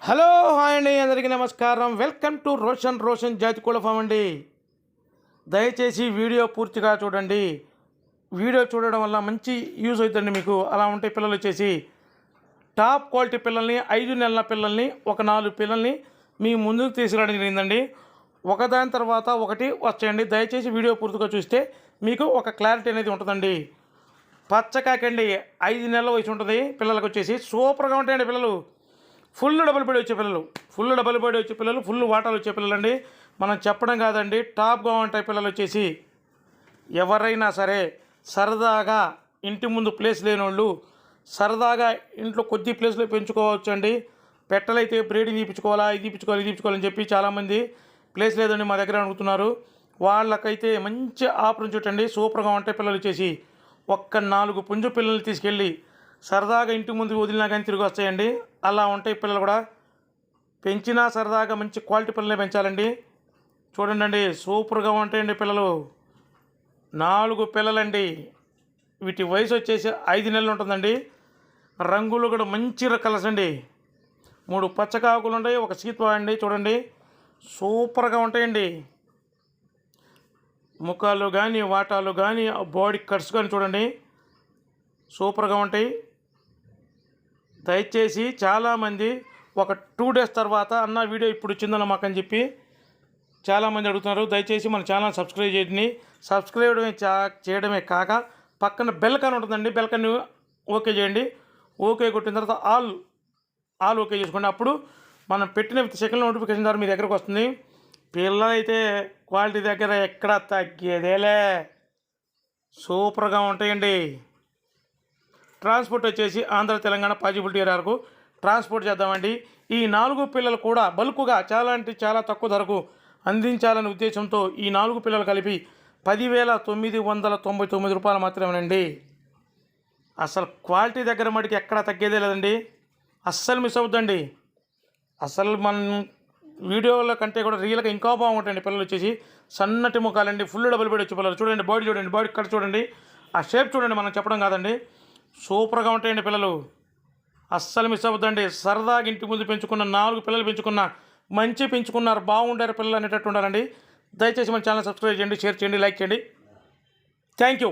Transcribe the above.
Hello hi అండి, అందరికీ నమస్కారం. వెల్కమ్ టు రోషన్ జాతి కోళ్ళ ఫామ్ అండి. దయచేసి వీడియో పూర్తిగా చూడండి. వీడియో చూడడం వల్ల మంచి యూజ్ అవుతుందండి మీకు. అలా ఉంటే పిల్లలు వచ్చేసి టాప్ క్వాలిటీ పిల్లల్ని 5 నెలల పిల్లల్ని ఒక 4 పిల్లల్ని మీ ముందుకు తీసుకురావడం జరిగిందండి. ఒకదాని తర్వాత ఒకటి వచ్చేయండి. దయచేసి వీడియో పూర్తిగా చూస్తే మీకు ఒక క్లారిటీ అనేది ఉంటుందండి. పచ్చకాకండి 5 నెలల వయసు ఉంటుంది పిల్లలకు వచ్చేసి. సూపర్గా ఉంటాయండి పిల్లలు. ఫుల్ డబుల్ బడి వచ్చే పిల్లలు, ఫుల్ వాటాలు వచ్చే పిల్లలు అండి. మనం చెప్పడం కాదండి, టాప్గా ఉంటాయి పిల్లలు వచ్చేసి. ఎవరైనా సరే సరదాగా ఇంటి ముందు ప్లేస్ లేనోళ్ళు సరదాగా ఇంట్లో కొద్ది ప్లేస్లో పెంచుకోవచ్చు అండి. పెట్టలైతే బ్రీడింగ్ తీపించుకోవాలా, ఇది తీపించుకోవాలని చెప్పి చాలామంది ప్లేస్ లేదండి మా దగ్గర అడుగుతున్నారు. వాళ్ళకైతే మంచి ఆఫర్ చూడండి. సూపర్గా ఉంటాయి పిల్లలు వచ్చేసి. ఒక్క 4 పుంజు పిల్లల్ని తీసుకెళ్ళి సరదాగా ఇంటి ముందు వదిలినా కానీ తిరిగి వస్తాయండి. అలా ఉంటాయి పిల్లలు కూడా. పెంచినా సరదాగా మంచి క్వాలిటీ పిల్లల్ని పెంచాలండి. చూడండి, సూపర్గా ఉంటాయండి పిల్లలు. 4 పిల్లలండి. వీటి వయసు వచ్చేసి 5 నెలలు ఉంటుందండి. రంగులు కూడా మంచి కలర్స్ అండి. 3 పచ్చకాకులు ఉంటాయి, ఒక సీత్వా అండి. చూడండి, సూపర్గా ఉంటాయండి. ముఖాలు కానీ వాటాలు కానీ బాడీ కట్స్ కానీ చూడండి, సూపర్గా ఉంటాయి. దయచేసి చాలామంది ఒక 2 డేస్ తర్వాత అన్న వీడియో ఇప్పుడు వచ్చిందన్న మాకని చెప్పి చాలామంది అడుగుతున్నారు. దయచేసి మన ఛానల్ సబ్స్క్రైబ్ చేయడమే కాక పక్కన బెల్ కాన్ ఉంటుందండి. బెల్ కాన్ ఓకే చేయండి. ఓకే కొట్టిన తర్వాత ఆల్ ఓకే చేసుకోండి. అప్పుడు మనం పెట్టిన సెకండ్ నోటిఫికేషన్ ద్వారా మీ దగ్గరకు వస్తుంది. పిల్లలైతే క్వాలిటీ దగ్గర ఎక్కడ తగ్గేదేలే, సూపర్గా ఉంటాయండి. ట్రాన్స్పోర్ట్ వచ్చేసి ఆంధ్ర తెలంగాణ పాజిబిలిటీ ఏరియాకు ట్రాన్స్పోర్ట్ చేద్దామండి. ఈ 4 పిల్లలు కూడా బల్క్గా చాలా తక్కువ ధరకు అందించాలనే ఉద్దేశంతో ఈ 4 పిల్లలు కలిపి 10,999 రూపాయలు మాత్రమేనండి. అసలు క్వాలిటీ దగ్గర మటుకు ఎక్కడ తగ్గేదే లేదండి. అస్సలు మిస్ అవుద్దండి. అసలు మన వీడియోల కంటే కూడా రియల్గా ఇంకా బాగుంటాయండి. పిల్లలు వచ్చేసి సన్నటి ముఖాలండి, ఫుల్ డబుల్ బెడ్ వచ్చే పిల్లలు. చూడండి, బాడీ కట్ చూడండి, ఆ షేప్ చూడండి, మనం చెప్పడం కాదండి. సూపర్గా ఉంటాయండి పిల్లలు. అస్సలు మిస్ అవ్వద్దండి. సరదాగా ఇంటి ముందు పెంచుకున్న 4 పిల్లలు పెంచుకున్నారు, బాగుండారు పిల్లలు అనేటట్టు ఉండాలండి. దయచేసి మన ఛానల్ సబ్స్క్రైబ్ చేయండి, షేర్ చేయండి, లైక్ చేయండి. Thank you.